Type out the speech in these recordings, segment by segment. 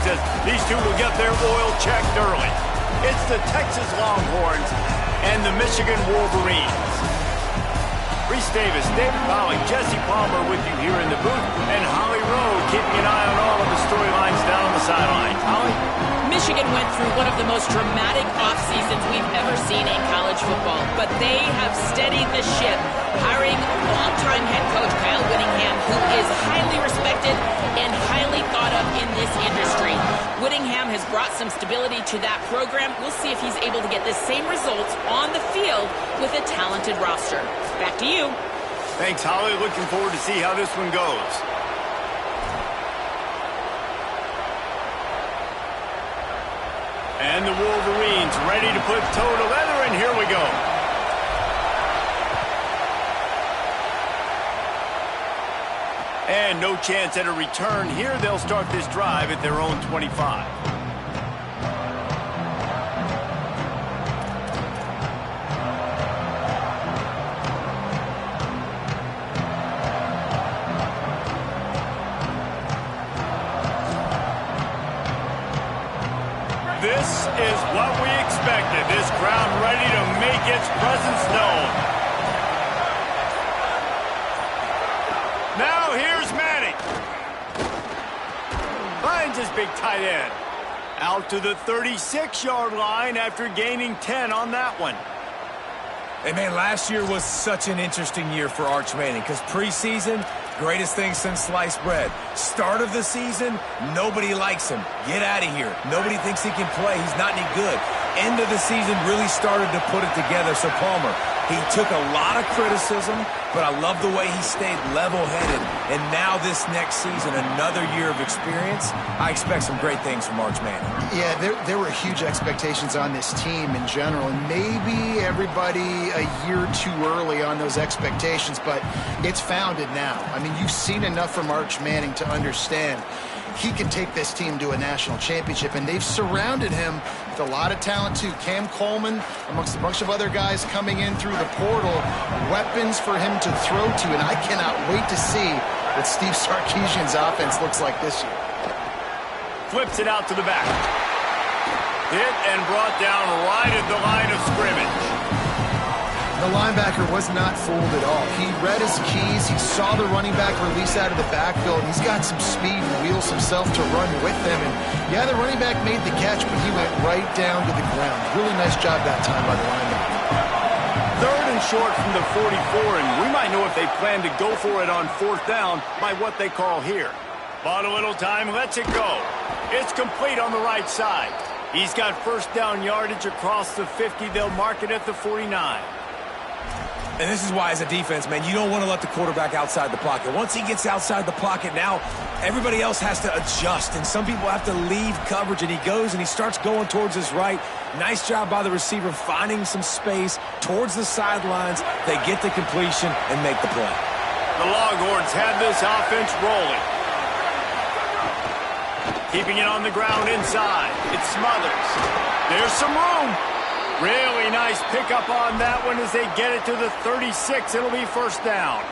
as these two will get their oil checked early. It's the Texas Longhorns and the Michigan Wolverines. Reese Davis, David Pollock, Jesse Palmer with you here in the booth, and Holly Rowe keeping an eye on all of the storylines down on the sidelines. Holly? Michigan went through one of the most dramatic off seasons we've ever seen in college football, but they have steadied the ship, hiring longtime head coach Kyle Whittingham, who is highly respected and highly thought of in this industry. Whittingham has brought some stability to that program. We'll see if he's able to get the same results on the field with a talented roster. Back to you. Thanks, Holly. Looking forward to see how this one goes. And the Wolverines ready to put toe to leather, and here we go. And no chance at a return here. They'll start this drive at their own 25. This is what we expected. This crowd ready to make its presence known. Now here's Manning. Finds his big tight end. Out to the 36-yard line after gaining 10 on that one. Hey, man, last year was such an interesting year for Arch Manning because preseason, greatest thing since sliced bread. Start of the season, nobody likes him. Get out of here. Nobody thinks he can play. He's not any good. End of the season really started to put it together. So Palmer, he took a lot of criticism, but I love the way he stayed level-headed. And now this next season, another year of experience, I expect some great things from Arch Manning. Yeah, there were huge expectations on this team in general, and maybe everybody a year too early on those expectations, but it's founded now. I mean, you've seen enough from Arch Manning to understand he can take this team to a national championship, and they've surrounded him with a lot of talent too. Cam Coleman, amongst a bunch of other guys coming in through the portal, weapons for him to throw to, and I cannot wait to see what Steve Sarkisian's offense looks like this year. Flips it out to the back. Hit and brought down right at the line of scrimmage. The linebacker was not fooled at all. He read his keys. He saw the running back release out of the backfield. He's got some speed and wheels himself to run with them. And yeah, the running back made the catch, but he went right down to the ground. Really nice job that time by the linebacker. Third and short from the 44, and we might know if they plan to go for it on fourth down by what they call here. Bought a little time, lets it go. It's complete on the right side. He's got first down yardage across the 50. They'll mark it at the 49. And this is why, as a defense, man, you don't want to let the quarterback outside the pocket. Once he gets outside the pocket, now everybody else has to adjust, and some people have to leave coverage, and he goes and he starts going towards his right. Nice job by the receiver finding some space towards the sidelines. They get the completion and make the play. The Longhorns have this offense rolling. Keeping it on the ground inside. It smothers. There's some room. Really nice pickup on that one as they get it to the 36. It'll be first down.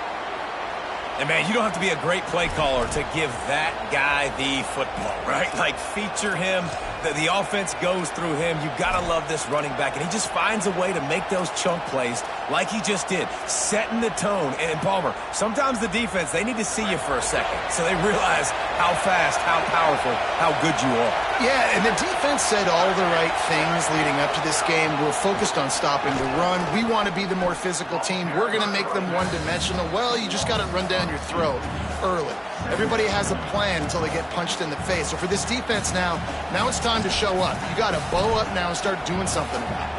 And, man, you don't have to be a great play caller to give that guy the football, right? Like, feature him. The offense goes through him. You've got to love this running back. And he just finds a way to make those chunk plays like he just did, setting the tone. And, Palmer, sometimes the defense, they need to see you for a second so they realize how fast, how powerful, how good you are. Yeah, and the defense said all the right things leading up to this game. We're focused on stopping the run. We want to be the more physical team. We're going to make them one-dimensional. Well, you just got to run down your throat early. Everybody has a plan until they get punched in the face. So for this defense now it's time to show up. You got to bow up now and start doing something about it.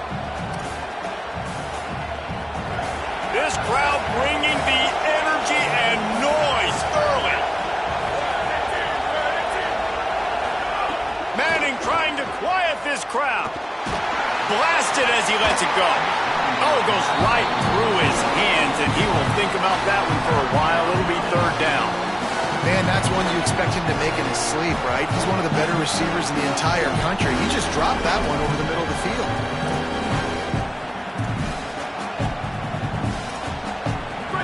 This crowd bringing the energy and noise early. Manning trying to quiet this crowd. Blasted as he lets it go. Oh, it goes right through his hands, and he will think about that one for a while. It'll be third down. Man, that's one you expect him to make in his sleep, right? He's one of the better receivers in the entire country. He just dropped that one over the middle of the field.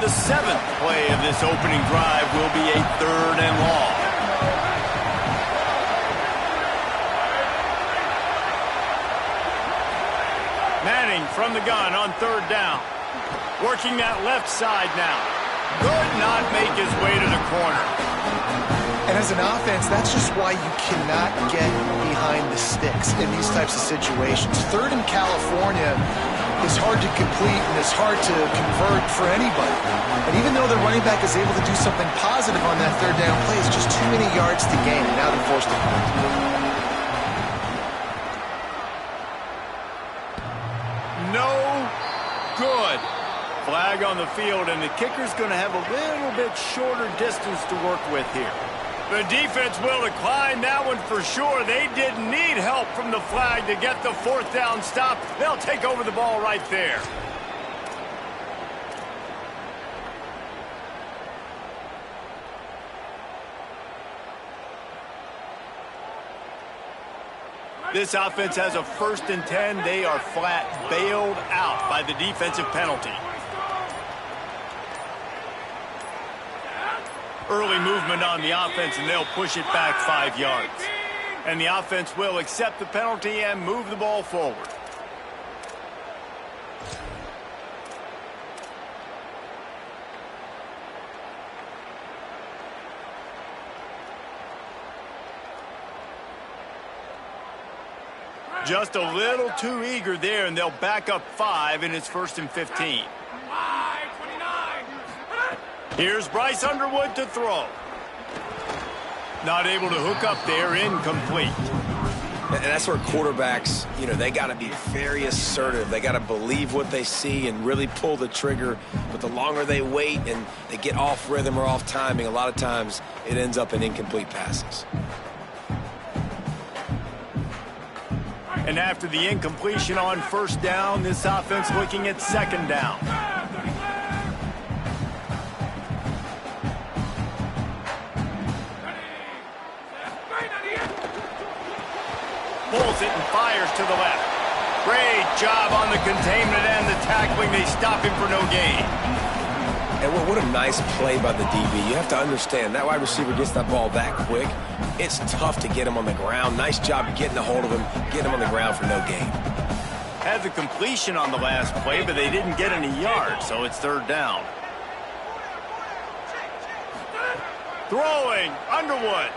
The seventh play of this opening drive will be a third and long. Manning from the gun on 3rd down. Working that left side now. Could not make his way to the corner. And as an offense, that's just why you cannot get behind the sticks in these types of situations. 3rd in California is hard to complete and it's hard to convert for anybody. And even though the running back is able to do something positive on that 3rd down play, it's just too many yards to gain. And now they're forced to punt. No good. Flag on the field, and the kicker's going to have a little bit shorter distance to work with here. The defense will decline that one for sure. They didn't need help from the flag to get the 4th down stop. They'll take over the ball right there. This offense has a 1st and 10. They are flat bailed out by the defensive penalty. Early movement on the offense, and they'll push it back 5 yards. And the offense will accept the penalty and move the ball forward. Just a little too eager there, and they'll back up 5, and it's 1st and 15. Here's Bryce Underwood to throw. Not able to hook up there, incomplete. And that's where quarterbacks, they got to be very assertive. They got to believe what they see and really pull the trigger. But the longer they wait and they get off rhythm or off timing, a lot of times it ends up in incomplete passes. And after the incompletion on 1st down, this offense looking at 2nd down. Pulls it and fires to the left. Great job on the containment and the tackling. They stop him for no gain. And what a nice play by the DB. You have to understand, that wide receiver gets that ball that quick. It's tough to get him on the ground. Nice job getting a hold of him, getting him on the ground for no gain. Had the completion on the last play, but they didn't get any yards, so it's 3rd down. Throwing, Underwood.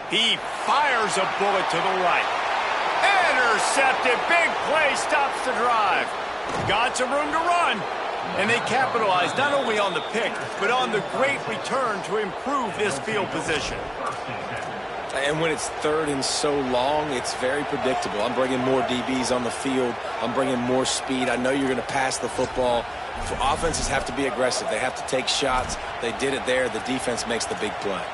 He fires a bullet to the right. Intercepted, big play, stops the drive. Got some room to run. And they capitalized not only on the pick, but on the great return to improve this field position. And when it's 3rd and so long, it's very predictable. I'm bringing more DBs on the field. I'm bringing more speed. I know you're going to pass the football. Offenses have to be aggressive. They have to take shots. They did it there. The defense makes the big play.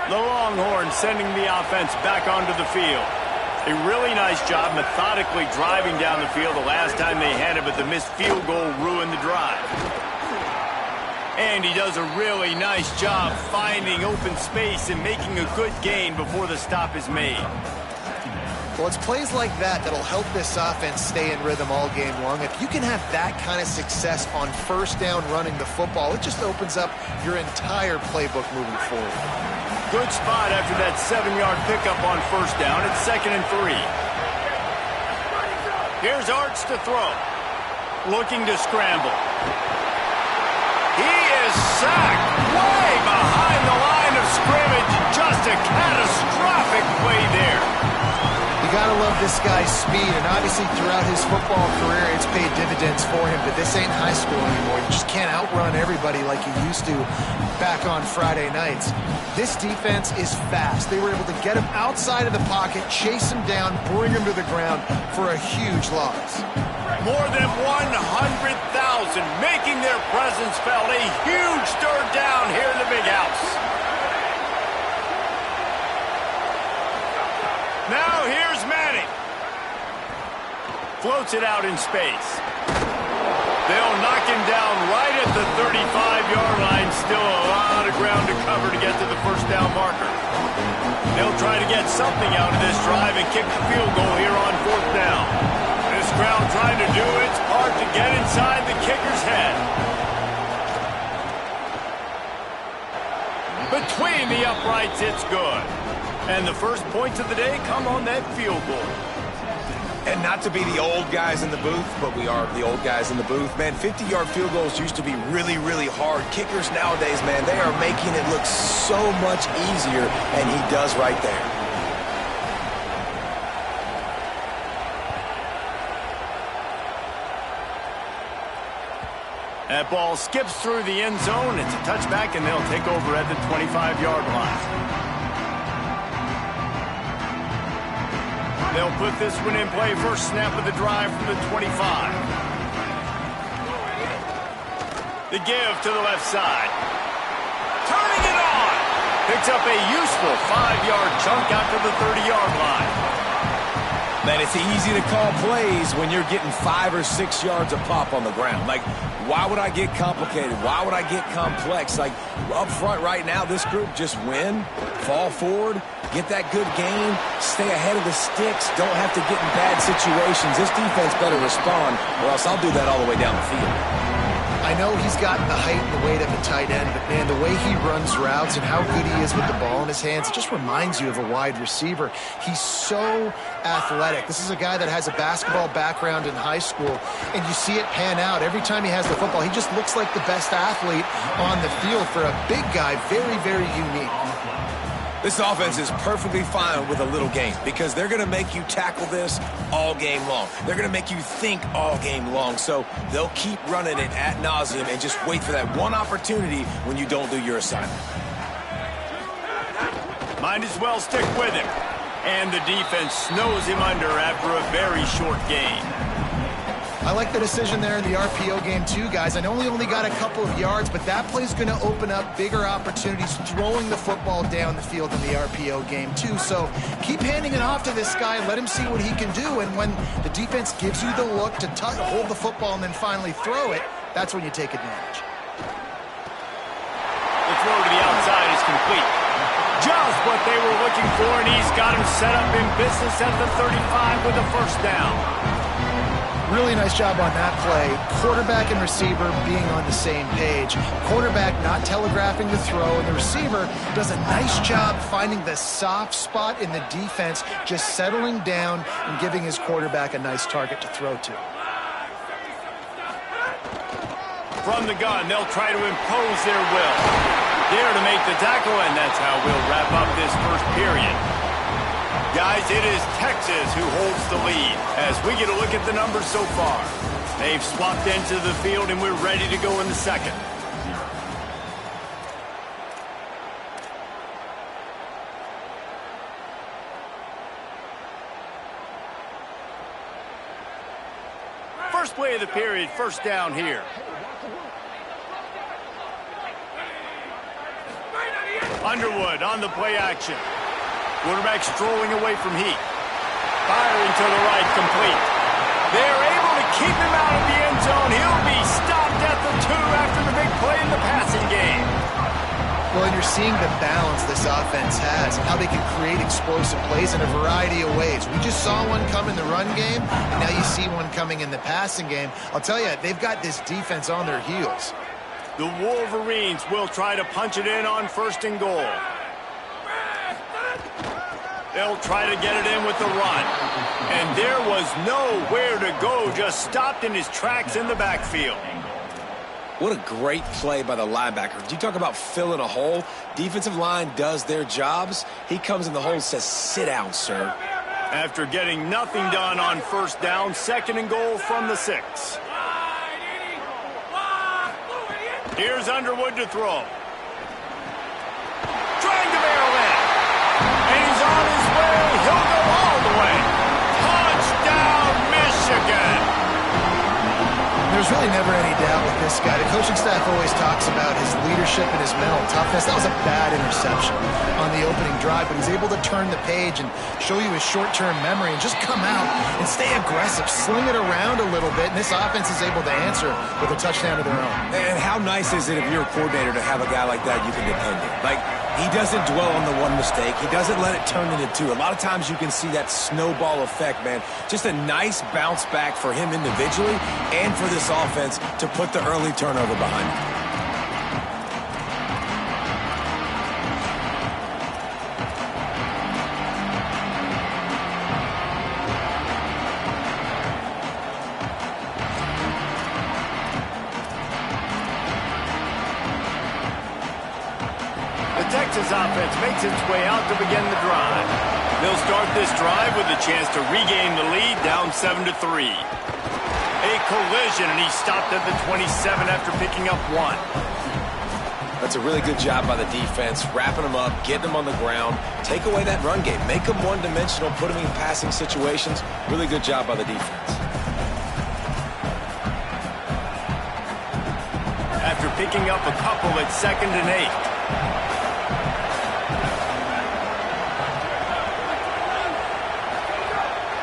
The Longhorns sending the offense back onto the field. A really nice job methodically driving down the field the last time they had it, but the missed field goal ruined the drive. And he does a really nice job finding open space and making a good gain before the stop is made. Well, it's plays like that that'll help this offense stay in rhythm all game long. If you can have that kind of success on 1st down running the football, it just opens up your entire playbook moving forward. Good spot after that 7-yard pickup on 1st down. It's 2nd and 3. Here's Arch to throw. Looking to scramble. He is sacked way behind the line of scrimmage. Just a catastrophic play there. You gotta love this guy's speed, and obviously throughout his football career, it's paid dividends for him, but this ain't high school anymore. You just can't outrun everybody like you used to back on Friday nights. This defense is fast. They were able to get him outside of the pocket, chase him down, bring him to the ground for a huge loss. More than 100,000 making their presence felt. A huge 3rd down here in the big house. Now here's Manning. Floats it out in space. They'll knock him down right at the 35-yard line. Still a lot of ground to cover to get to the 1st down marker. They'll try to get something out of this drive and kick the field goal here on 4th down. This crowd trying to do its part to get inside the kicker's head. the uprights, it's good. And the first points of the day come on that field goal. And not to be the old guys in the booth, but we are the old guys in the booth. Man, 50-yard field goals used to be really, really hard. Kickers nowadays, man, they are making it look so much easier, and he does right there. That ball skips through the end zone. It's a touchback, and they'll take over at the 25-yard line. They'll put this one in play. First snap of the drive from the 25. The give to the left side. Turning it on. Picks up a useful 5-yard chunk out to the 30-yard line. Man, it's easy to call plays when you're getting 5 or 6 yards of pop on the ground. Like, why would I get complicated? Why would I get complex? Like, up front right now, this group just win, fall forward, get that good game, stay ahead of the sticks, don't have to get in bad situations. This defense better respond, or else I'll do that all the way down the field. I know he's got the height and the weight of a tight end, but, man, the way he runs routes and how good he is with the ball in his hands, it just reminds you of a wide receiver. He's so athletic. This is a guy that has a basketball background in high school, and you see it pan out. Every time he has the football, he just looks like the best athlete on the field for a big guy. Very, very unique. This offense is perfectly fine with a little game because they're going to make you tackle this all game long. They're going to make you think all game long. So they'll keep running it ad nauseum and just wait for that one opportunity when you don't do your assignment. Might as well stick with him. And the defense snows him under after a very short game. I like the decision there in the RPO game too, guys. I know he only got a couple of yards, but that play's going to open up bigger opportunities throwing the football down the field in the RPO game too. So keep handing it off to this guy and let him see what he can do. And when the defense gives you the look to hold the football and then finally throw it, that's when you take advantage. The throw to the outside is complete. Just what they were looking for, and he's got him set up in business at the 35 with a first down. Really nice job on that play. Quarterback and receiver being on the same page. Quarterback not telegraphing the throw, and the receiver does a nice job finding the soft spot in the defense, just settling down and giving his quarterback a nice target to throw to. From the gun, they'll try to impose their will. There to make the tackle, and that's how we'll wrap up this first period. Guys, it is Texas who holds the lead as we get a look at the numbers so far. They've swapped into the field, and we're ready to go in the second. First play of the period, first down here. Underwood on the play action. Quarterback strolling away from Heat. Firing to the right, complete. They're able to keep him out of the end zone. He'll be stopped at the 2 after the big play in the passing game. Well, and you're seeing the balance this offense has and how they can create explosive plays in a variety of ways. We just saw one come in the run game, and now you see one coming in the passing game. I'll tell you, they've got this defense on their heels. The Wolverines will try to punch it in on first and goal. They'll try to get it in with the run. And there was nowhere to go, just stopped in his tracks in the backfield. What a great play by the linebacker. You talk about filling a hole. Defensive line does their jobs. He comes in the hole and says, sit down, sir. After getting nothing done on first down, second and goal from the 6. Here's Underwood to throw. Trying to barrel in. And he's on his way. He'll go all the way. Touchdown, Michigan. There's really never any doubt with this guy. The coaching staff always talks about his leadership and his mental toughness. That was a bad interception on the opening drive, but he's able to turn the page and show you his short-term memory and just come out and stay aggressive, sling it around a little bit, and this offense is able to answer with a touchdown of their own. And how nice is it if you're a coordinator to have a guy like that you can depend on? Like, he doesn't dwell on the one mistake. He doesn't let it turn into 2. A lot of times you can see that snowball effect, man. Just a nice bounce back for him individually and for this offense to put the early turnover behind him. Texas offense makes its way out to begin the drive. They'll start this drive with a chance to regain the lead, down 7-3. A collision, and he stopped at the 27 after picking up 1. That's a really good job by the defense, wrapping them up, getting them on the ground, take away that run game, make them one-dimensional, put them in passing situations. Really good job by the defense. After picking up a couple at 2nd and 8.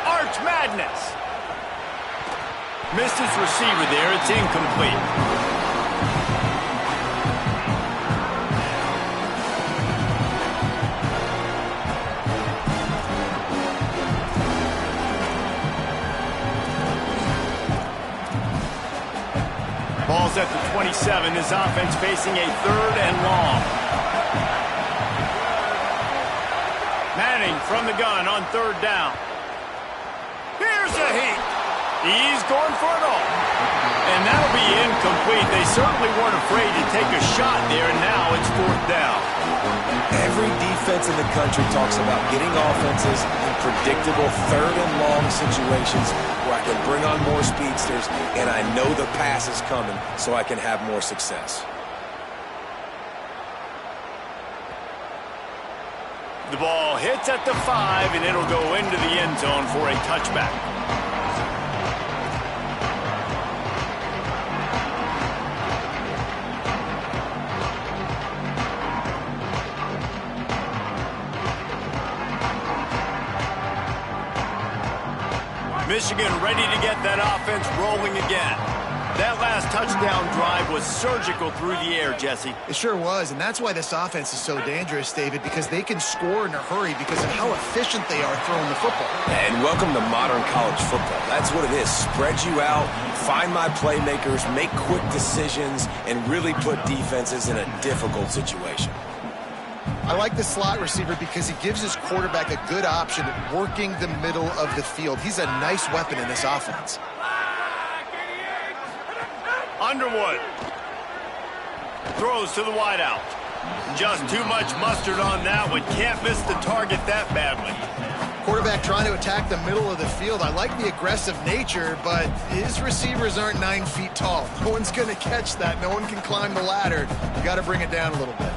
Arch Madness. Missed his receiver there. It's incomplete. Ball's at the 27. His offense facing a 3rd and long. Manning from the gun on 3rd down. Here's a heat. He's going for it all. And that'll be incomplete. They certainly weren't afraid to take a shot there, and now it's 4th down. Every defense in the country talks about getting offenses in predictable 3rd and long situations where I can bring on more speedsters, and I know the pass is coming, so I can have more success. The ball hits at the 5, and it'll go into the end zone for a touchback. Michigan ready to get that offense rolling again. That last touchdown drive was surgical through the air, Jesse. It sure was, and that's why this offense is so dangerous, David, because they can score in a hurry because of how efficient they are throwing the football. And welcome to modern college football. That's what it is. Spread you out, find my playmakers, make quick decisions, and really put defenses in a difficult situation. I like the slot receiver because he gives his quarterback a good option at working the middle of the field. He's a nice weapon in this offense. Underwood throws to the wideout. Just too much mustard on that one. Can't miss the target that badly. Quarterback trying to attack the middle of the field. I like the aggressive nature, but his receivers aren't 9 feet tall. No one's going to catch that. No one can climb the ladder. You got to bring it down a little bit.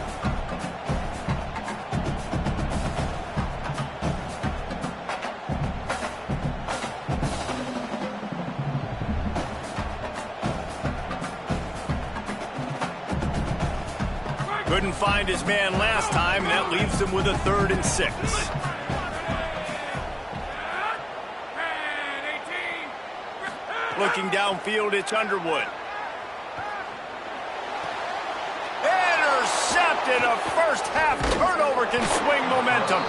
Couldn't find his man last time, and that leaves him with a 3rd and 6. Looking downfield, it's Underwood. Intercepted. A first-half turnover can swing momentum.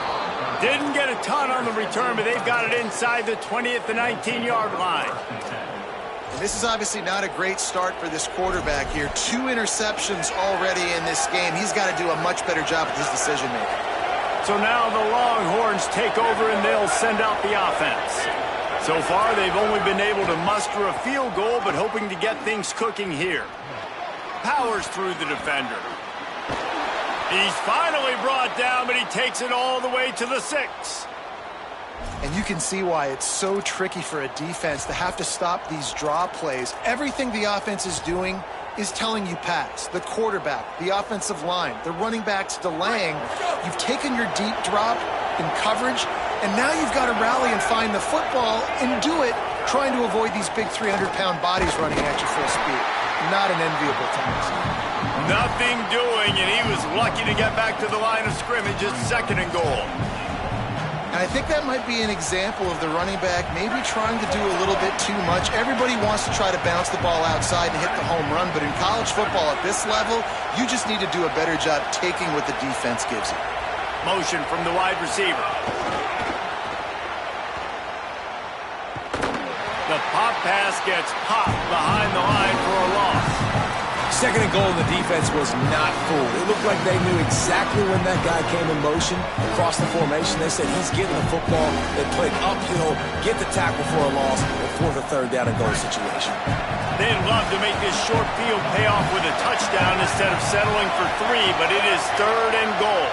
Didn't get a ton on the return, but they've got it inside the 20 at the 19-yard line. This is obviously not a great start for this quarterback here. 2 interceptions already in this game. He's got to do a much better job with his decision-making. So now the Longhorns take over, and they'll send out the offense. So far, they've only been able to muster a field goal, but hoping to get things cooking here. Powers through the defender. He's finally brought down, but he takes it all the way to the 6. And you can see why it's so tricky for a defense to have to stop these draw plays. Everything the offense is doing is telling you pass. The quarterback, the offensive line, the running backs delaying. You've taken your deep drop in coverage, and now you've got to rally and find the football and do it trying to avoid these big 300-pound bodies running at you full speed. Not an enviable task. Nothing doing, and he was lucky to get back to the line of scrimmage at 2nd and goal. And I think that might be an example of the running back maybe trying to do a little bit too much. Everybody wants to try to bounce the ball outside and hit the home run, but in college football at this level, you just need to do a better job taking what the defense gives you. Motion from the wide receiver. The pop pass gets popped behind the line for a loss. 2nd and goal, the defense was not fooled. It looked like they knew exactly when that guy came in motion across the formation. They said he's getting the football. They played uphill, get the tackle for a loss, and force a 3rd down and goal situation. They'd love to make this short field pay off with a touchdown instead of settling for 3, but it is 3rd and goal.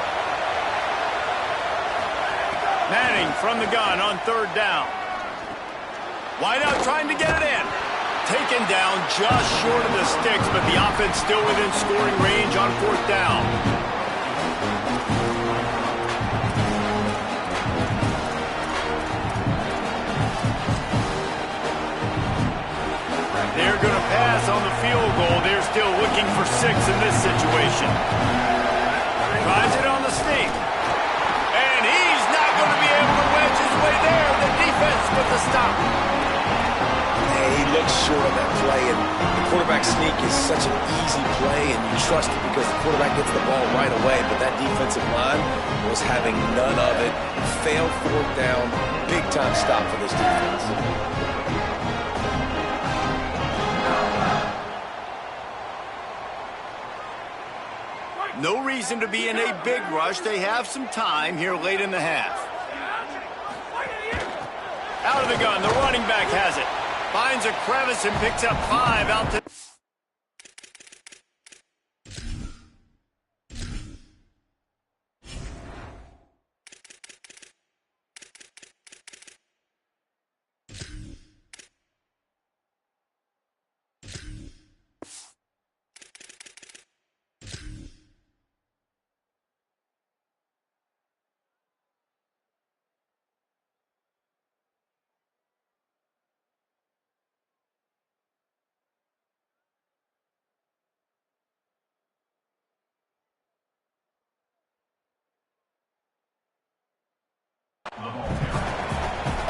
Manning from the gun on 3rd down. Wideout trying to get it in. Taken down just short of the sticks, but the offense still within scoring range on 4th down. They're going to pass on the field goal. They're still looking for 6 in this situation. Tries it on the sneak. And he's not going to be able to wedge his way there. The defense with the stop. He looks short on that play, and the quarterback sneak is such an easy play, and you trust it because the quarterback gets the ball right away, but that defensive line was having none of it. Failed 4th down. Big-time stop for this defense. No reason to be in a big rush. They have some time here late in the half. Out of the gun, the running back has it. Finds a crevice and picks up 5 out to...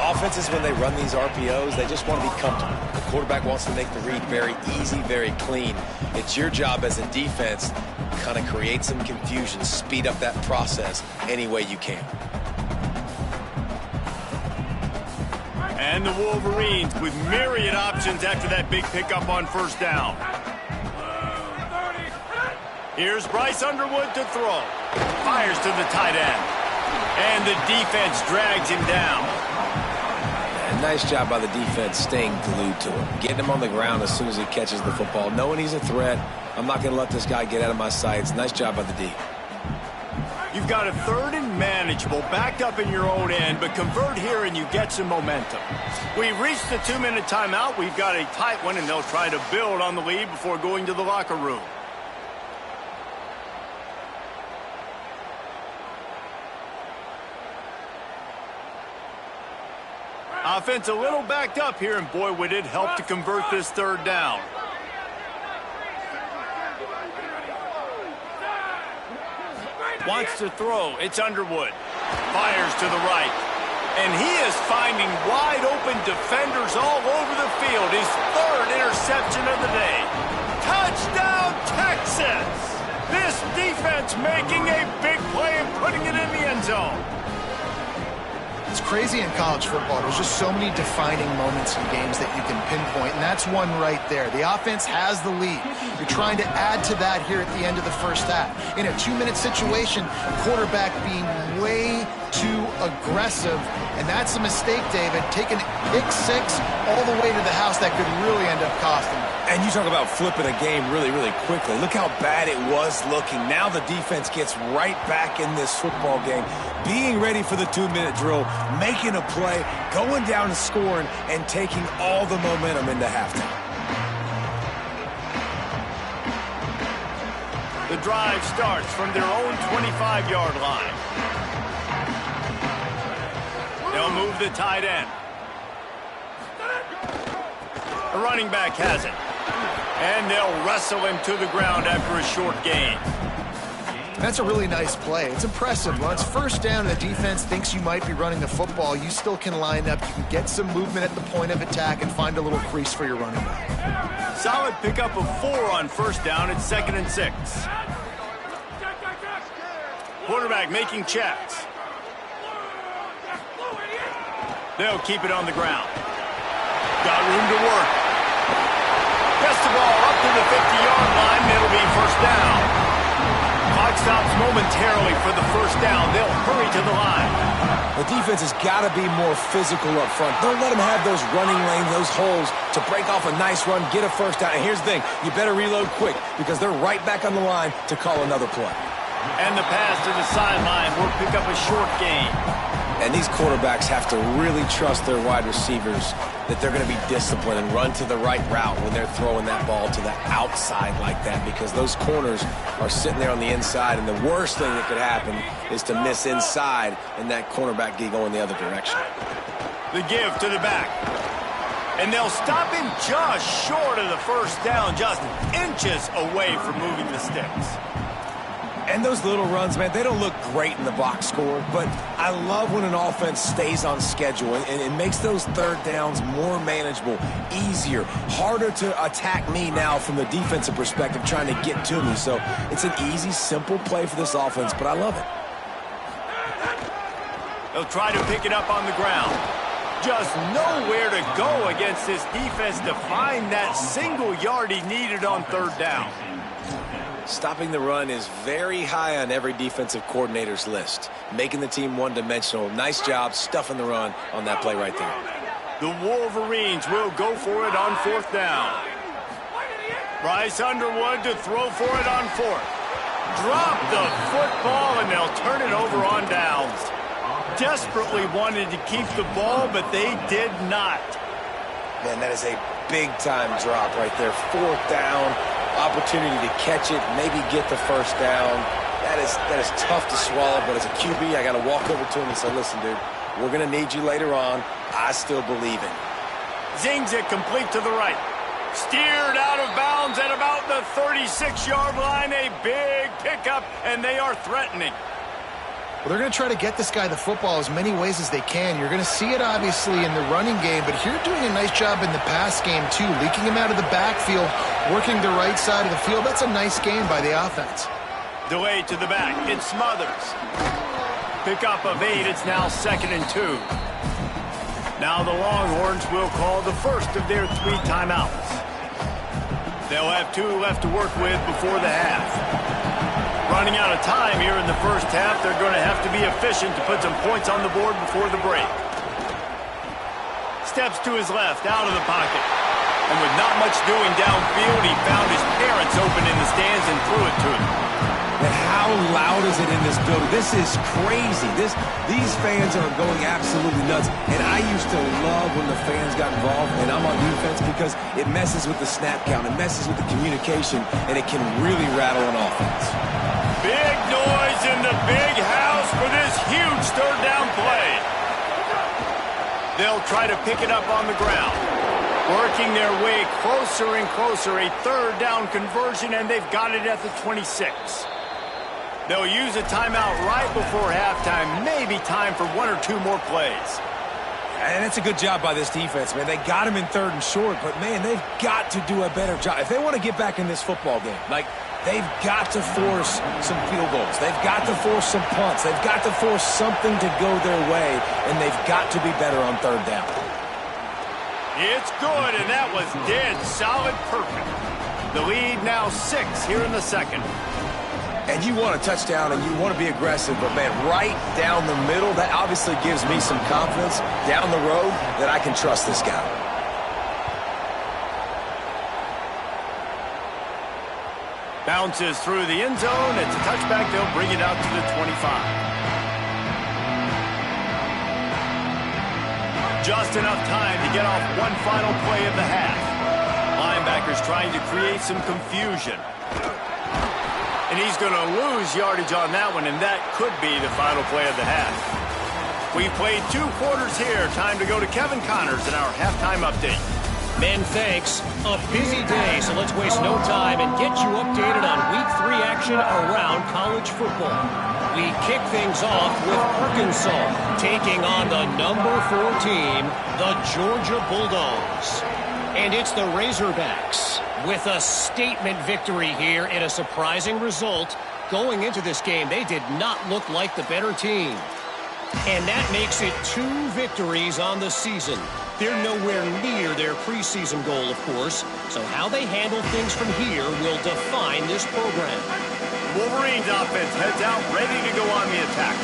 Offenses, when they run these RPOs, they just want to be comfortable. The quarterback wants to make the read very easy, very clean. It's your job as a defense to kind of create some confusion, speed up that process any way you can. And the Wolverines with myriad options after that big pickup on 1st down. Here's Bryce Underwood to throw. Fires to the tight end. And the defense drags him down. And nice job by the defense staying glued to him. Getting him on the ground as soon as he catches the football. Knowing he's a threat. I'm not going to let this guy get out of my sights. Nice job by the D. You've got a 3rd and manageable backed up in your own end, but convert here and you get some momentum. We've reached the 2-minute timeout. We've got a tight one, and they'll try to build on the lead before going to the locker room. Offense a little backed up here, and boy, would it help to convert this 3rd down. Wants to throw. It's Underwood. Fires to the right. And he is finding wide open defenders all over the field. His 3rd interception of the day. Touchdown, Texas! This defense making a big play and putting it in the end zone. It's crazy in college football. There's just so many defining moments in games that you can pinpoint, and that's one right there. The offense has the lead. You're trying to add to that here at the end of the 1st half. In a 2-minute situation, quarterback being way too aggressive, and that's a mistake, David. Taking pick 6 all the way to the house, that could really end up costing them. And you talk about flipping a game really, really quickly. Look how bad it was looking. Now the defense gets right back in this football game, being ready for the 2-minute drill, making a play, going down and scoring, and taking all the momentum into halftime. The drive starts from their own 25-yard line. They'll move the tight end. The running back has it. And they'll wrestle him to the ground after a short gain. That's a really nice play. It's impressive. When it's 1st down and the defense thinks you might be running the football, you still can line up. You can get some movement at the point of attack and find a little crease for your running back. Solid pickup of 4 on 1st down. It's 2nd and 6. Quarterback making checks. They'll keep it on the ground. Got room to work. Gets the ball up to the 50-yard line. It'll be 1st down. Clock stops momentarily for the 1st down. They'll hurry to the line. The defense has got to be more physical up front. Don't let them have those running lanes, those holes to break off a nice run, get a first down. And here's the thing, you better reload quick because they're right back on the line to call another play. And the pass to the sideline will pick up a short gain. And these quarterbacks have to really trust their wide receivers that they're going to be disciplined and run to the right route when they're throwing that ball to the outside like that, because those corners are sitting there on the inside, and the worst thing that could happen is to miss inside and that cornerback go in the other direction. The give to the back. And they'll stop him just short of the first down, just inches away from moving the sticks. And those little runs, man, they don't look great in the box score, but I love when an offense stays on schedule and it makes those third downs more manageable, easier, harder to attack me now from the defensive perspective trying to get to me. So it's an easy, simple play for this offense, but I love it. They'll try to pick it up on the ground. Just nowhere to go against this defense to find that single yard he needed on third down. Stopping the run is very high on every defensive coordinator's list. Making the team one-dimensional. Nice job stuffing the run on that play right there. The Wolverines will go for it on fourth down. Bryce Underwood to throw for it on fourth. Drop the football and they'll turn it over on downs. Desperately wanted to keep the ball, but they did not. Man, that is a big-time drop right there. Fourth down. Opportunity to catch it, maybe get the first down. That is tough to swallow, but as a QB, I got to walk over to him and say, listen, dude, we're going to need you later on. I still believe in. Zings it complete to the right. Steered out of bounds at about the 36-yard line. A big pickup, and they are threatening. Well, they're going to try to get this guy the football as many ways as they can. You're going to see it, obviously, in the running game, but here doing a nice job in the pass game, too. Leaking him out of the backfield, working the right side of the field. That's a nice game by the offense. Delay to the back. It's Smothers. Pickup of 8. It's now 2nd and 2. Now the Longhorns will call the first of their 3 timeouts. They'll have 2 left to work with before the half. Running out of time here in the first half, they're going to have to be efficient to put some points on the board before the break. Steps to his left, out of the pocket. And with not much doing downfield, he found his parents open in the stands and threw it to him. And how loud is it in this building? This is crazy. These fans are going absolutely nuts. And I used to love when the fans got involved, and I'm on defense, because it messes with the snap count, it messes with the communication, and it can really rattle an offense. Big noise in the big house for this huge third down play. They'll try to pick it up on the ground. Working their way closer and closer. A third down conversion, and they've got it at the 26. They'll use a timeout right before halftime. Maybe time for 1 or 2 more plays. And it's a good job by this defense, man. They got him in 3rd and short, but, man, they've got to do a better job. If they want to get back in this football game, they've got to force some field goals. They've got to force some punts. They've got to force something to go their way, and they've got to be better on 3rd down. It's good, and that was dead solid perfect. The lead now 6 here in the 2nd. And you want a touchdown, and you want to be aggressive, but, man, right down the middle, that obviously gives me some confidence down the road that I can trust this guy. Bounces through the end zone. It's a touchback. They'll bring it out to the 25. Just enough time to get off one final play of the half. Linebackers trying to create some confusion. And he's going to lose yardage on that one, and that could be the final play of the half. We've played 2 quarters here. Time to go to Kevin Connors in our halftime update. Men, thanks. A busy day, so let's waste no time and get you updated on Week 3 action around college football. We kick things off with Arkansas taking on the number 4 team, the Georgia Bulldogs. And it's the Razorbacks with a statement victory here in a surprising result. Going into this game, they did not look like the better team. And that makes it 2 victories on the season. They're nowhere near their preseason goal, of course. So how they handle things from here will define this program. Wolverines offense heads out, ready to go on the attack.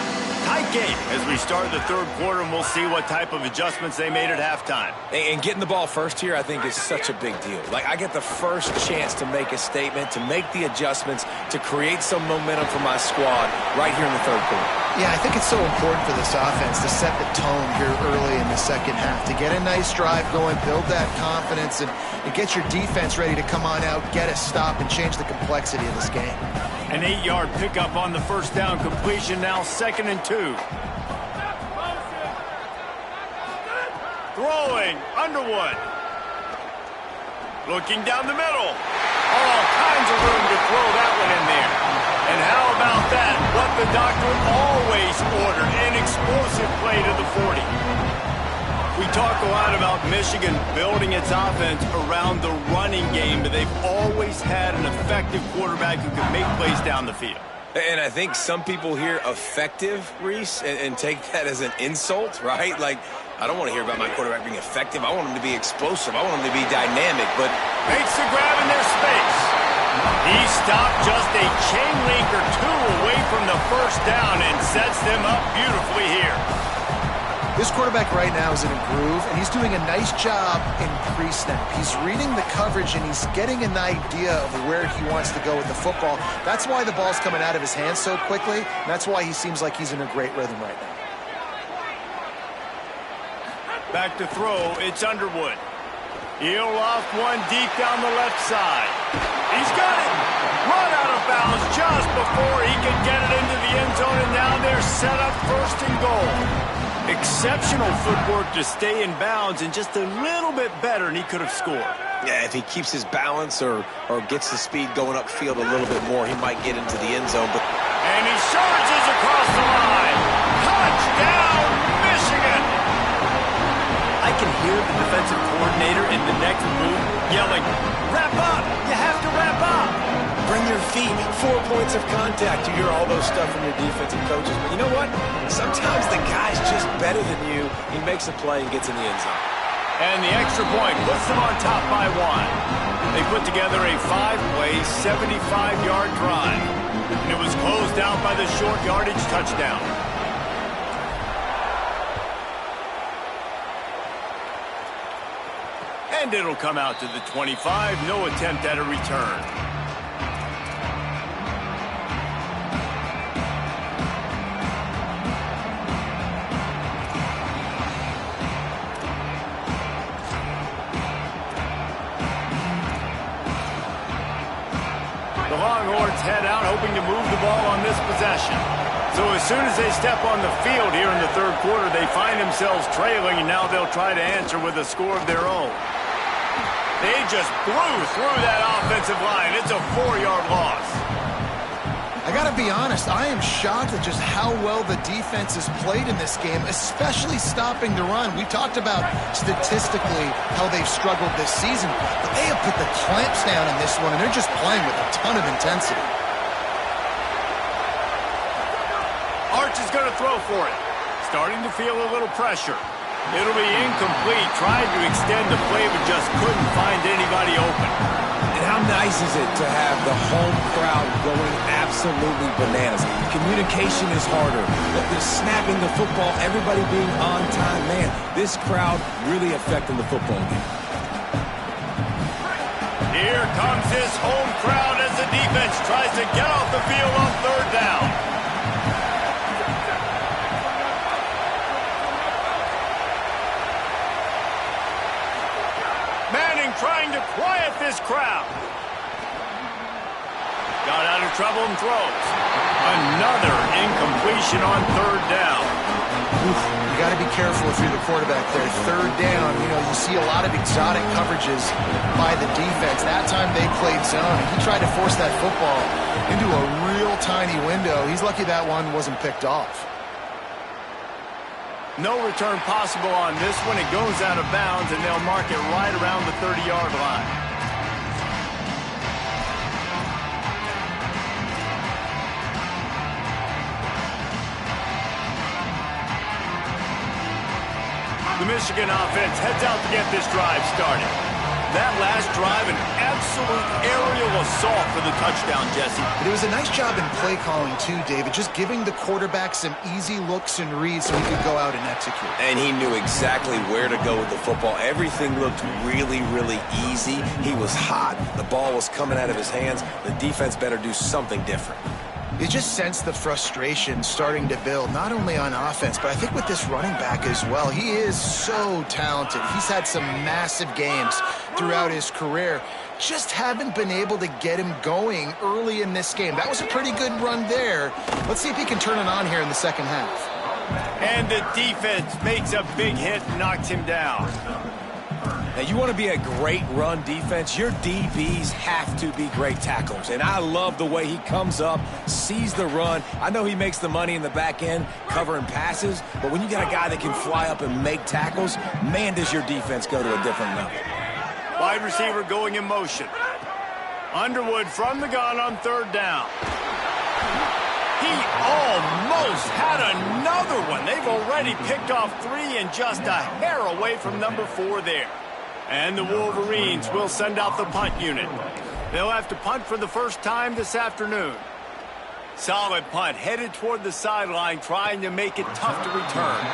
Tight game as we start the third quarter, and we'll see what type of adjustments they made at halftime. And getting the ball first here, I think, is such a big deal. Like, I get the first chance to make a statement, to make the adjustments, to create some momentum for my squad right here in the third quarter. Yeah, I think it's so important for this offense to set the tone here early in the second half, to get a nice drive going, build that confidence, and get your defense ready to come on out, get a stop, and change the complexity of this game. An 8-yard pickup on the first down completion, now 2nd and 2. Throwing, Underwood. Looking down the middle. All kinds of room to throw that one in there. And how about that? What the doctor always ordered, an explosive play to the 40. We talk a lot about Michigan building its offense around the running game, but they've always had an effective quarterback who can make plays down the field. And I think some people hear effective, Reese, and take that as an insult, right? Like, I don't want to hear about my quarterback being effective. I want him to be explosive. I want him to be dynamic, but makes the grab in their space. He stopped just a chain link or two away from the first down and sets them up beautifully here. This quarterback right now is in a groove, and he's doing a nice job in pre-snap. He's reading the coverage, and he's getting an idea of where he wants to go with the football. That's why the ball's coming out of his hands so quickly, and that's why he seems like he's in a great rhythm right now. Back to throw, it's Underwood. He'll loft one deep down the left side. He's got it. Run out of bounds just before he can get it into the end zone, and now they're set up 1st and goal. Exceptional footwork to stay in bounds, and just a little bit better, and he could have scored. yeah, if he keeps his balance or gets the speed going upfield a little bit more, he might get into the end zone. And he surges across the line. Touchdown, Michigan! I can hear the defensive coordinator in the next booth yelling, wrap up! You have to wrap up! Bring your feet, 4 points of contact. You hear all those stuff from your defensive coaches. But you know what? Sometimes the guy's just better than you. He makes a play and gets in the end zone. And the extra point puts them on top by 1. They put together a 5-play, 75-yard drive. And it was closed out by the short yardage touchdown. And it'll come out to the 25. No attempt at a return. The Longhorns head out, hoping to move the ball on this possession. So as soon as they step on the field here in the third quarter, they find themselves trailing, and now they'll try to answer with a score of their own. They just blew through that offensive line. It's a 4-yard loss. I got to be honest, I am shocked at just how well the defense has played in this game, especially stopping the run. We talked about statistically how they've struggled this season, but they have put the clamps down in this one, and they're just playing with a ton of intensity. Arch is going to throw for it. Starting to feel a little pressure. It'll be incomplete. Tried to extend the play, but just couldn't find anybody open. And how nice is it to have the home crowd going absolutely bananas? Communication is harder. The snapping the football, everybody being on time. Man, this crowd really affecting the football game. Here comes his home crowd as the defense tries to get off the field on third down. Manning trying to quiet this crowd. Got out of trouble and throws. Another incompletion on third down. Oof, you got to be careful if you're the quarterback there. Third down, you see a lot of exotic coverages by the defense. That time they played zone. He tried to force that football into a real tiny window. He's lucky that one wasn't picked off. No return possible on this one. It goes out of bounds, and they'll mark it right around the 30-yard line. The Michigan offense heads out to get this drive started. That last drive, an absolute aerial assault for the touchdown, Jesse. But it was a nice job in play calling too, David, just giving the quarterback some easy looks and reads so he could go out and execute. And he knew exactly where to go with the football. Everything looked really, really easy. He was hot. The ball was coming out of his hands. The defense better do something different. You just sense the frustration starting to build, not only on offense, but I think with this running back as well. He is so talented. He's had some massive games throughout his career. Just haven't been able to get him going early in this game. That was a pretty good run there. Let's see if he can turn it on here in the second half. And the defense makes a big hit and knocks him down. Now, you want to be a great run defense, your DBs have to be great tacklers. And I love the way he comes up, sees the run. I know he makes the money in the back end covering passes, but when you got a guy that can fly up and make tackles, man, does your defense go to a different level. Wide receiver going in motion. Underwood from the gun on third down. He almost had another one. They've already picked off 3 and just a hair away from number 4 there. And the Wolverines will send out the punt unit. They'll have to punt for the first time this afternoon. Solid punt, headed toward the sideline, trying to make it tough to return.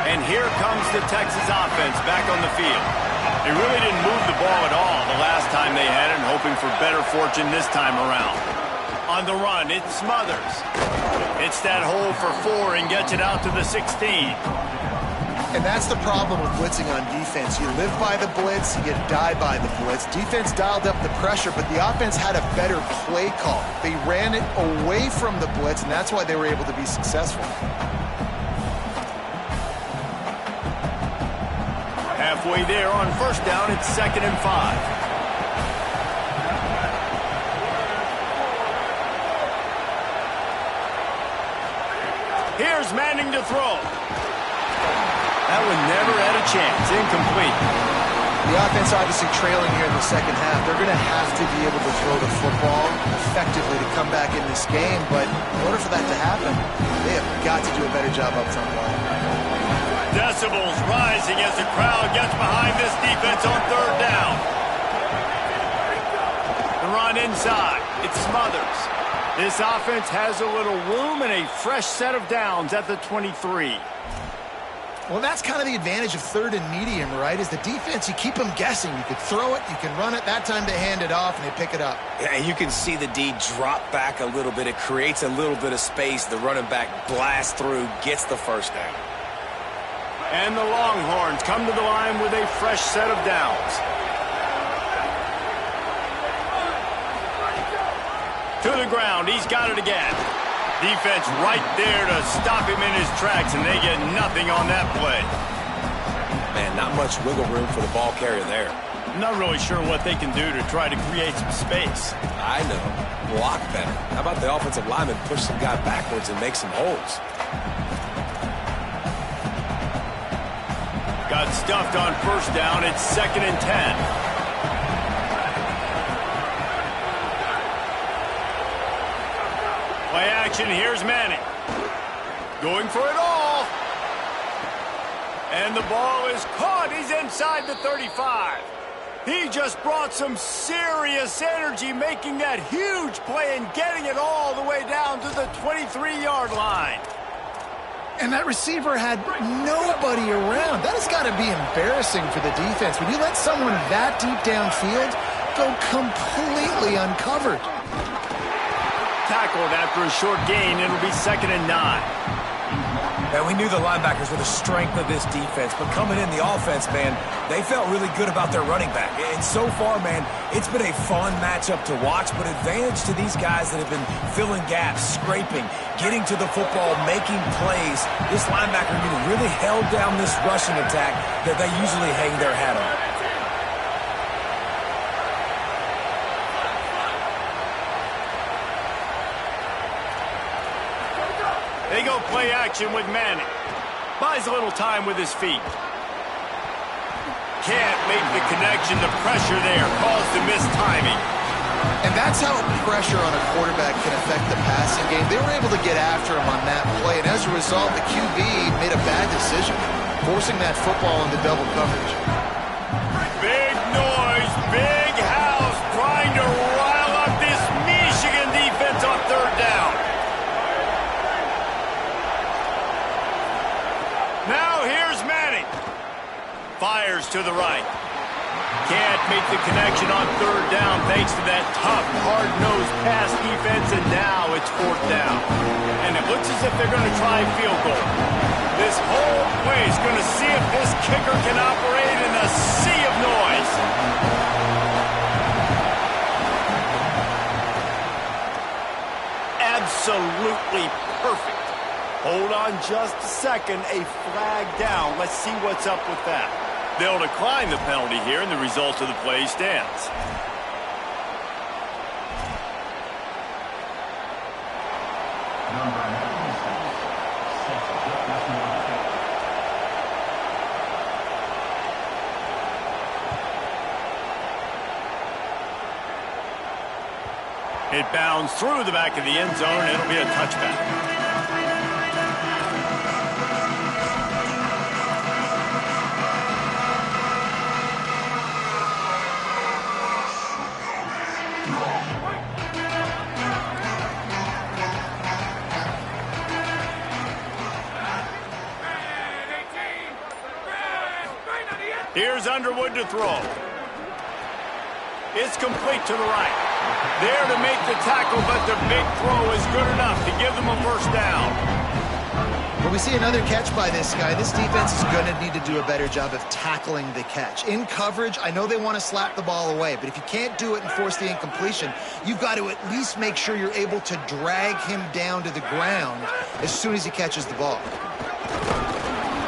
And here comes the Texas offense back on the field. They really didn't move the ball at all the last time they had it, hoping for better fortune this time around. On the run, it's Smothers. It's that hole for 4 and gets it out to the 16. And that's the problem with blitzing on defense. You live by the blitz, you die by the blitz. Defense dialed up the pressure, but the offense had a better play call. They ran it away from the blitz, and that's why they were able to be successful. Halfway there on first down, it's 2nd and 5. Here's Manning to throw. That one never had a chance. Incomplete. The offense obviously trailing here in the second half. They're going to have to be able to throw the football effectively to come back in this game, but in order for that to happen, they have got to do a better job up front line. Decibels rising as the crowd gets behind this defense on third down. The run inside. It's Smothers. This offense has a little room and a fresh set of downs at the 23. Well, that's kind of the advantage of third and medium, right? Is the defense, you keep them guessing. You can throw it, you can run it. That time they hand it off and they pick it up. Yeah, and you can see the D drop back a little bit. It creates a little bit of space. The running back blasts through, gets the first down. And the Longhorns come to the line with a fresh set of downs. To the ground, he's got it again. Defense right there to stop him in his tracks, and they get nothing on that play. Man, not much wiggle room for the ball carrier there. I'm not really sure what they can do to try to create some space. I know. Block better. How about the offensive lineman push some guy backwards and make some holes? Got stuffed on first down. It's 2nd and 10. Play action. Here's Manning. Going for it all. And the ball is caught. He's inside the 35. He just brought some serious energy, making that huge play and getting it all the way down to the 23-yard line. And that receiver had nobody around. That has got to be embarrassing for the defense. When you let someone that deep downfield go completely uncovered. Tackled after a short gain. It'll be 2nd and 9. And we knew the linebackers were the strength of this defense, but coming in the offense, man, they felt really good about their running back. And so far, man, it's been a fun matchup to watch, but advantage to these guys that have been filling gaps, scraping, getting to the football, making plays. This linebacker unit really held down this rushing attack that they usually hang their hat on. They go play action with Manning. Buys a little time with his feet. can't make the connection. The pressure there caused the missed timing. And that's how pressure on a quarterback can affect the passing game. They were able to get after him on that play, and as a result, the QB made a bad decision, forcing that football into double coverage. Big noise, big house, trying to rile up this Michigan defense on third down. Now here's Manning. Fires to the right. Can't make the connection on third down thanks to that tough, hard-nosed pass defense, and now it's fourth down. And it looks as if they're going to try field goal. This whole play is going to see if this kicker can operate in a sea of noise. Absolutely perfect. Hold on just a second. A flag down. Let's see what's up with that. They'll decline the penalty here, and the result of the play stands. It bounds through the back of the end zone, and it'll be a touchback. Here's Underwood to throw. It's complete to the right. There to make the tackle, but the big throw is good enough to give them a first down. When we see another catch by this guy, this defense is going to need to do a better job of tackling the catch. In coverage, I know they want to slap the ball away, but if you can't do it and force the incompletion, you've got to at least make sure you're able to drag him down to the ground as soon as he catches the ball.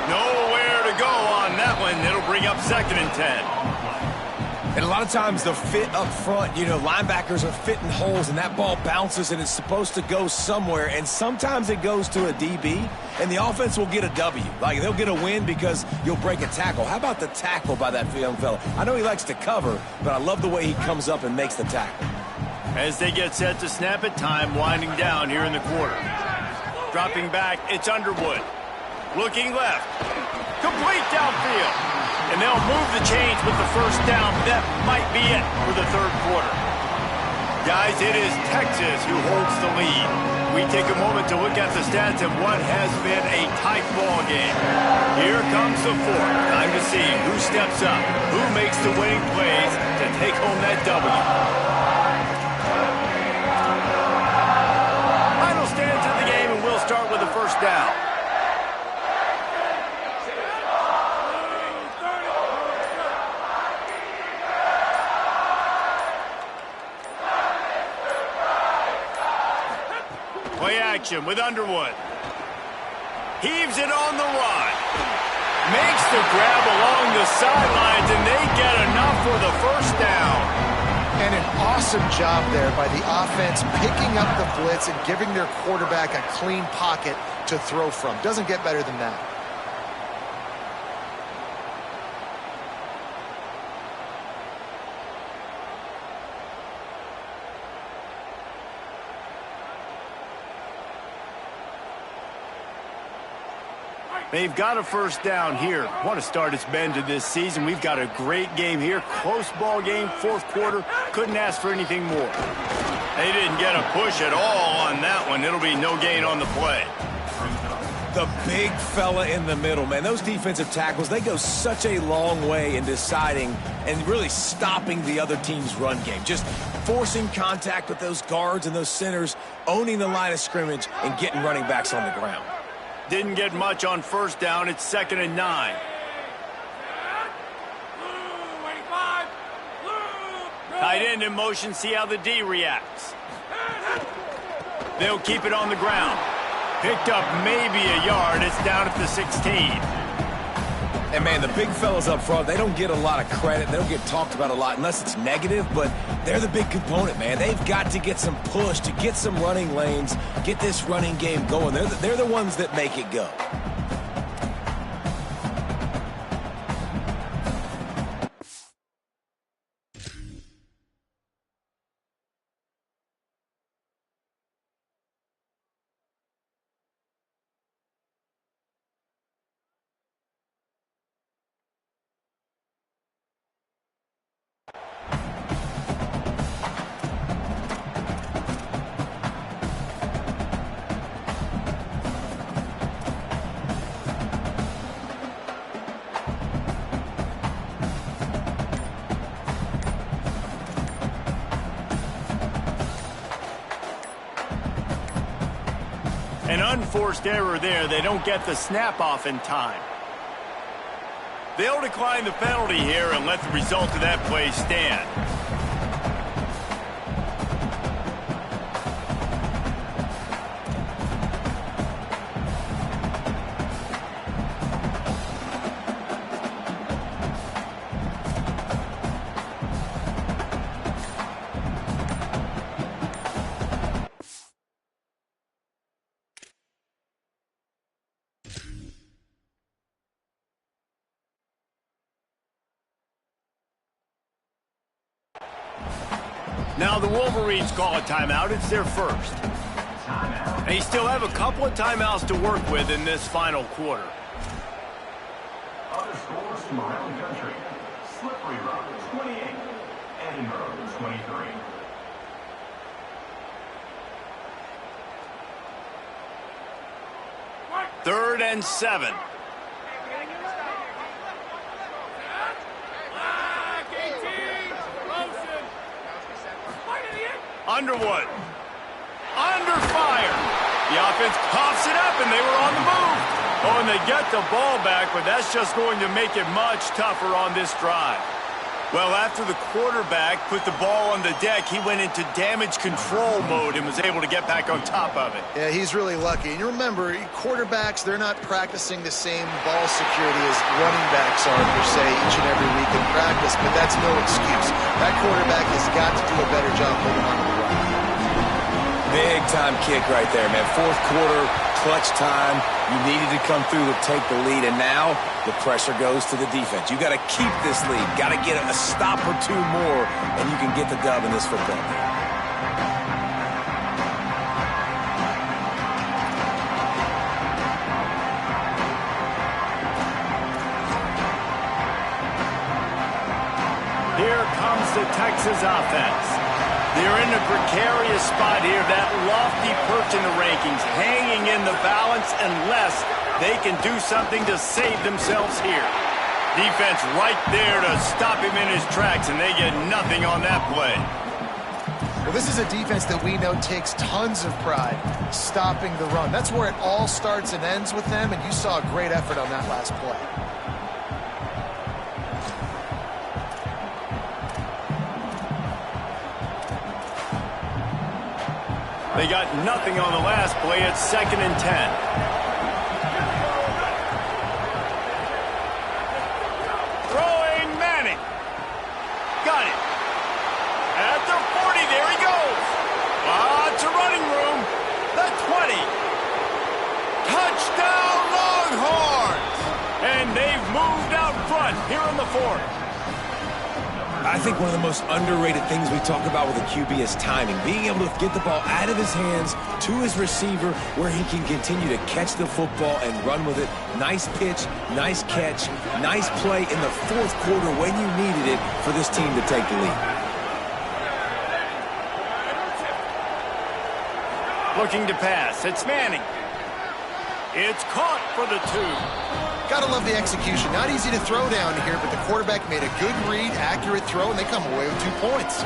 Nowhere to go on that one. It'll bring up 2nd and 10. And a lot of times the fit up front, you know, linebackers are fitting holes and that ball bounces and it's supposed to go somewhere, and sometimes it goes to a DB and the offense will get a W. Like, they'll get a win because you'll break a tackle. How about the tackle by that young fella? I know he likes to cover, but I love the way he comes up and makes the tackle. As they get set to snap it, time winding down here in the quarter. Dropping back, it's Underwood. Looking left. Complete downfield. And they'll move the chains with the first down. That might be it for the third quarter. Guys, it is Texas who holds the lead. We take a moment to look at the stats of what has been a tight ball game. Here comes the fourth. Time to see who steps up, who makes the winning plays to take home that W. Final stands of the game, and we'll start with the first down. Play action with Underwood. Heaves it on the run. Makes the grab along the sidelines, and they get enough for the first down. And an awesome job there by the offense, picking up the blitz and giving their quarterback a clean pocket to throw from. Doesn't get better than that. They've got a first down here. What a start it's been to this season. We've got a great game here. Close ball game, fourth quarter. Couldn't ask for anything more. They didn't get a push at all on that one. It'll be no gain on the play. The big fella in the middle, man. Those defensive tackles, they go such a long way in deciding and really stopping the other team's run game. Just forcing contact with those guards and those centers, owning the line of scrimmage, and getting running backs on the ground. Didn't get much on first down. It's 2nd and 9. Tight end in motion. See how the D reacts. They'll keep it on the ground. Picked up maybe a yard. It's down at the 16. And, man, the big fellas up front, they don't get a lot of credit. They don't get talked about a lot unless it's negative, but they're the big component, man. They've got to get some push to get some running lanes, get this running game going. They're the ones that make it go. An unforced error there. They don't get the snap off in time. They'll decline the penalty here and let the result of that play stand. Now the Wolverines call a timeout. It's their first. They still have a couple of timeouts to work with in this final quarter. Other scores from around the country. Slippery Rock, 28. Edinburgh, 23. Third and 7. Underwood. Under fire. The offense coughs it up, and they were on the move. Oh, and they get the ball back, but that's just going to make it much tougher on this drive. Well, after the quarterback put the ball on the deck, he went into damage control mode and was able to get back on top of it. Yeah, he's really lucky. And you remember, quarterbacks, they're not practicing the same ball security as running backs are, per se, each and every week in practice, but that's no excuse. That quarterback has got to do a better job holding on to the run. Big-time kick right there, man. Fourth quarter, clutch time. You needed to come through to take the lead, and now the pressure goes to the defense. You got to keep this lead. Got to get a stop or two more, and you can get the dub in this football game. Here comes the Texas offense. They're in a precarious spot here, that lofty perch in the rankings, hanging in the balance unless they can do something to save themselves here. Defense right there to stop him in his tracks, and they get nothing on that play. Well, this is a defense that we know takes tons of pride stopping the run. That's where it all starts and ends with them, and you saw a great effort on that last play. They got nothing on the last play. It's 2nd and 10. Throwing Manning. Got it. At the 40, there he goes. Lots of running room. The 20. Touchdown Longhorns. And they've moved out front here in the 4th. I think one of the most underrated things we talk about with a QB is timing. Being able to get the ball out of his hands to his receiver where he can continue to catch the football and run with it. Nice pitch, nice catch, nice play in the 4th quarter when you needed it for this team to take the lead. Looking to pass. It's Manning. It's caught for the 2. Gotta love the execution. Not easy to throw down here, but the quarterback made a good read, accurate throw, and they come away with 2 points.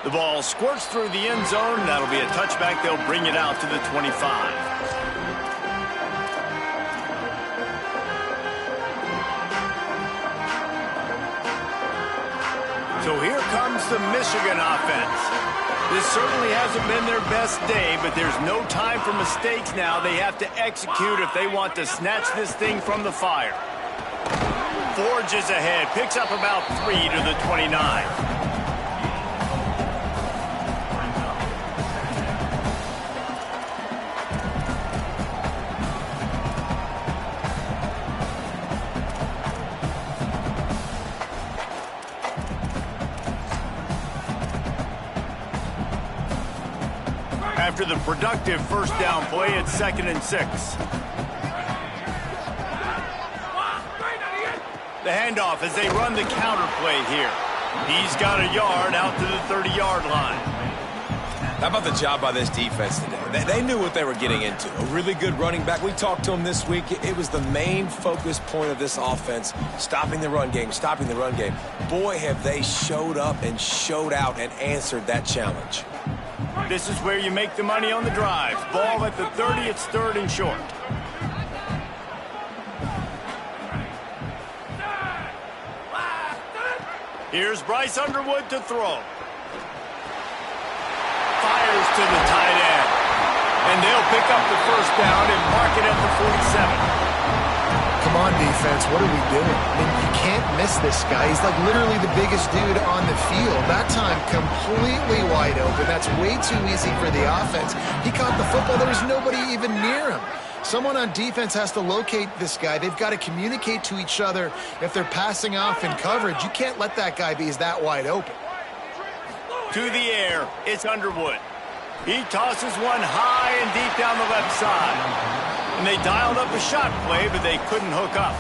The ball squirts through the end zone. That'll be a touchback. They'll bring it out to the 25. So here comes the Michigan offense. This certainly hasn't been their best day, but there's no time for mistakes now. They have to execute if they want to snatch this thing from the fire. Forges ahead, picks up about 3 to the 29. After the productive first down play, it's 2nd and 6. The handoff as they run the counter play here. He's got a yard out to the 30-yard line. How about the job by this defense today? They knew what they were getting into. A really good running back. We talked to him this week. It was the main focus point of this offense, stopping the run game, stopping the run game. Boy, have they showed up and showed out and answered that challenge. This is where you make the money on the drive. Ball at the 30, it's 3rd and short. Here's Bryce Underwood to throw. Fires to the tight end. And they'll pick up the 1st down and mark it at the 47. Come on, defense. What are we doing? I mean, you can't miss this guy. He's like literally the biggest dude on the field. That time, completely wide open. That's way too easy for the offense. He caught the football. There was nobody even near him. Someone on defense has to locate this guy. They've got to communicate to each other if they're passing off in coverage. You can't let that guy be that wide open. To the air, it's Underwood. He tosses one high and deep down the left side. And they dialed up a shot play, but they couldn't hook up.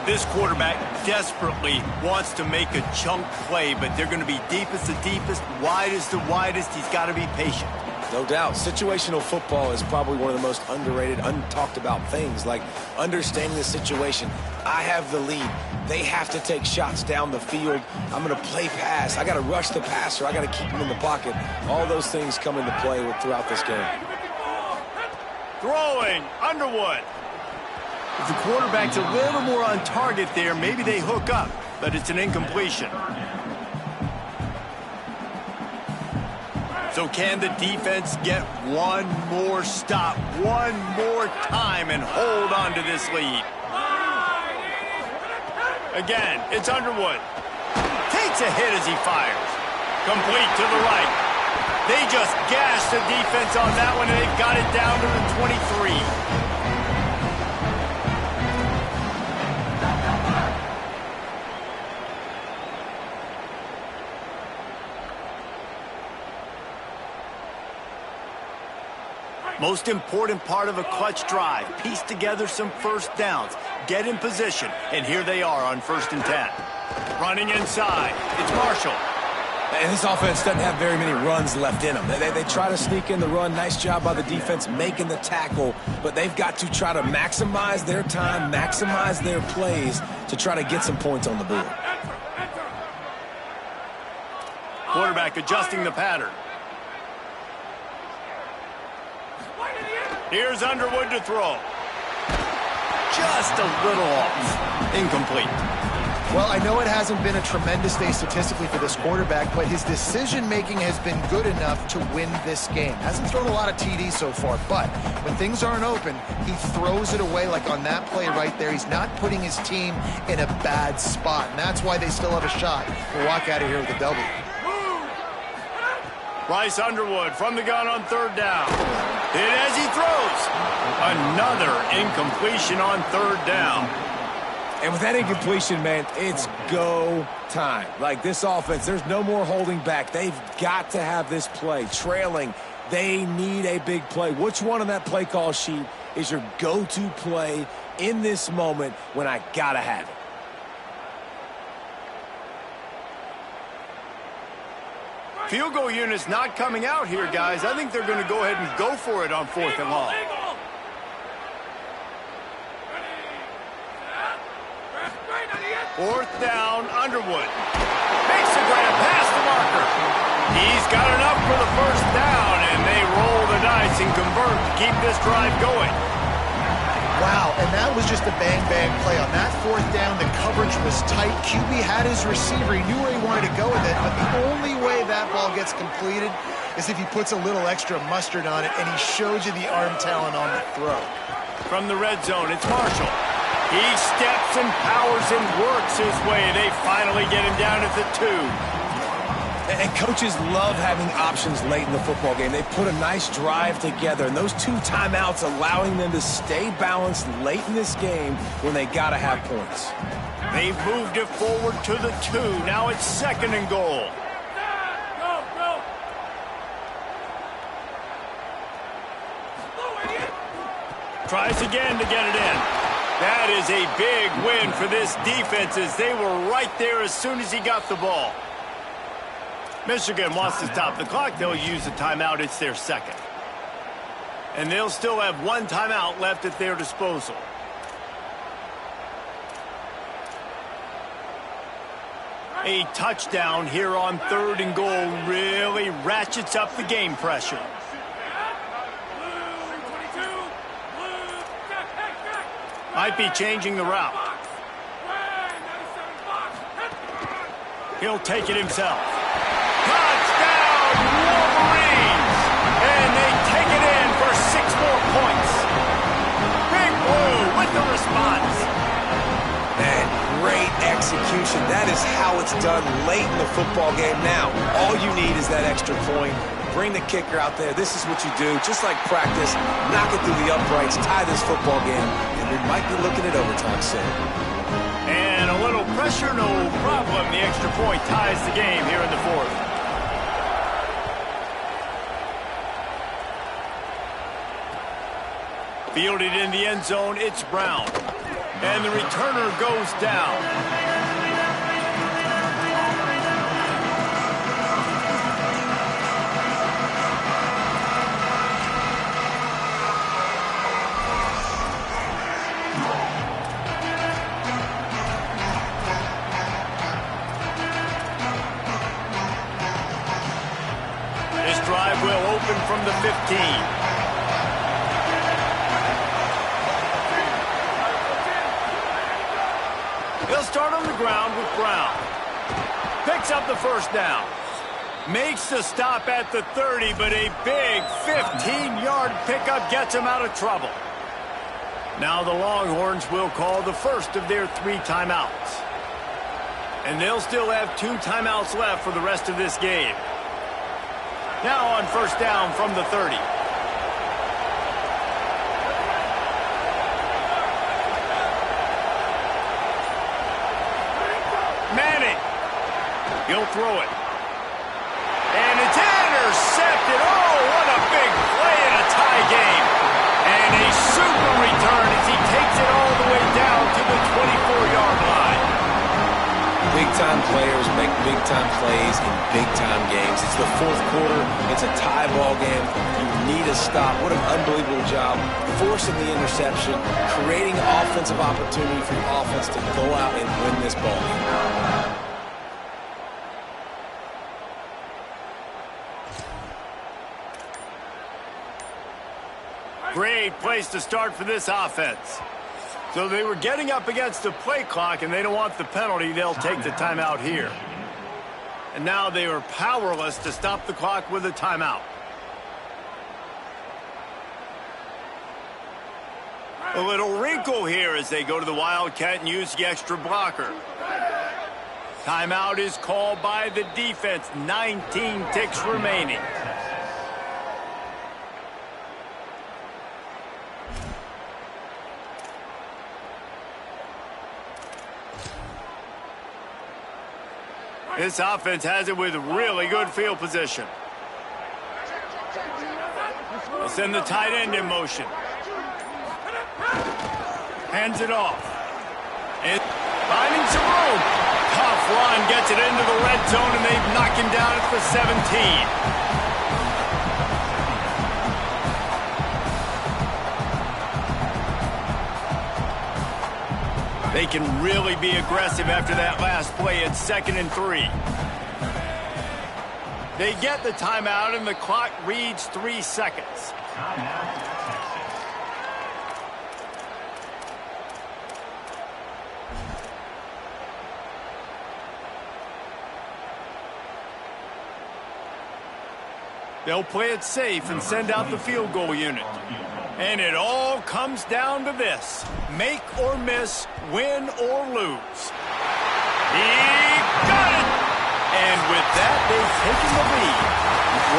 This quarterback desperately wants to make a chunk play, but they're going to be deepest the deepest, widest the widest. He's got to be patient. No doubt. Situational football is probably one of the most underrated, untalked about things, like understanding the situation. I have the lead. They have to take shots down the field. I'm going to play pass. I got to rush the passer. I got to keep him in the pocket. All those things come into play throughout this game. Throwing, Underwood. If the quarterback's a little more on target there, maybe they hook up, but it's an incompletion. So can the defense get one more stop, one more time, and hold on to this lead? Again, it's Underwood. Takes a hit as he fires. Complete to the right. They just gashed the defense on that one, and they got it down to the 23. Most important part of a clutch drive. Piece together some 1st downs. Get in position. And here they are on 1st and 10. Running inside. It's Marshall. And this offense doesn't have very many runs left in them. They try to sneak in the run. Nice job by the defense making the tackle. But they've got to try to maximize their time, maximize their plays to try to get some points on the board. Quarterback adjusting the pattern. Here's Underwood to throw. Just a little off. Incomplete. Well, I know it hasn't been a tremendous day statistically for this quarterback, but his decision-making has been good enough to win this game. Hasn't thrown a lot of TDs so far, but when things aren't open, he throws it away like on that play right there. He's not putting his team in a bad spot, and that's why they still have a shot to walk out of here with a W. Bryce Underwood from the gun on 3rd down. Hit as he throws. Another incompletion on 3rd down. And with that incompletion, man, it's go time. Like this offense, there's no more holding back. They've got to have this play. Trailing, they need a big play. Which one on that play call sheet is your go-to play in this moment when I got to have it? Field goal unit's not coming out here, guys. I think they're going to go ahead and go for it on 4th and long. Fourth down, Underwood. Makes the grab past the marker. He's got enough for the 1st down, and they roll the dice and convert to keep this drive going. Wow, and that was just a bang-bang play. On that 4th down, the coverage was tight. QB had his receiver. He knew where he wanted to go with it, but the only way that ball gets completed is if he puts a little extra mustard on it, and he shows you the arm talent on the throw. From the red zone, it's Marshall. He steps and powers and works his way. They finally get him down at the 2. And coaches love having options late in the football game. They put a nice drive together, and those 2 timeouts allowing them to stay balanced late in this game when they got to have points. They've moved it forward to the 2. Now it's 2nd and goal. Tries again to get it in. That is a big win for this defense as they were right there as soon as he got the ball. Michigan wants to stop the clock. They'll use a timeout. It's their second. And they'll still have one timeout left at their disposal. A touchdown here on 3rd and goal really ratchets up the game pressure. Might be changing the route. He'll take it himself. Touchdown, Wolverines! And they take it in for 6 more points. Big Blue with the response. Man, great execution. That is how it's done late in the football game. Now, all you need is that extra point. Bring the kicker out there. This is what you do. Just like practice, knock it through the uprights, tie this football game, and we might be looking at overtime soon. And a little pressure, no problem. The extra point ties the game here in the 4th. Fielded in the end zone, it's Brown. And the returner goes down. This drive will open from the 15. They'll start on the ground with Brown. Picks up the first down. Makes the stop at the 30, but a big 15-yard pickup gets him out of trouble. Now the Longhorns will call the first of their 3 timeouts. And they'll still have 2 timeouts left for the rest of this game. Now on first down from the 30. He'll throw it. And it's intercepted. Oh, what a big play in a tie game. And a super return as he takes it all the way down to the 24-yard line. Big-time players make big-time plays in big-time games. It's the 4th quarter. It's a tie ball game. You need a stop. What an unbelievable job. Forcing the interception, creating offensive opportunity for the offense to go out and win this ball game. Great place to start for this offense. So they were getting up against the play clock, and they don't want the penalty. They'll take the timeout here. And now they are powerless to stop the clock with a timeout. A little wrinkle here as they go to the Wildcat and use the extra blocker. Timeout is called by the defense. 19 ticks remaining. This offense has it with really good field position. They'll send the tight end in motion. Hands it off. And finding some room. Tough run gets it into the red zone, and they knock him down at the 17. They can really be aggressive after that last play at 2nd and 3. They get the timeout, and the clock reads 3 seconds. They'll play it safe and send out the field goal unit. And it all comes down to this. Make or miss, win or lose. He got it! And with that, they've taken the lead.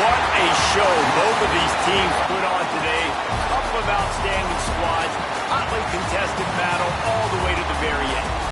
What a show both of these teams put on today. A couple of outstanding squads, hotly contested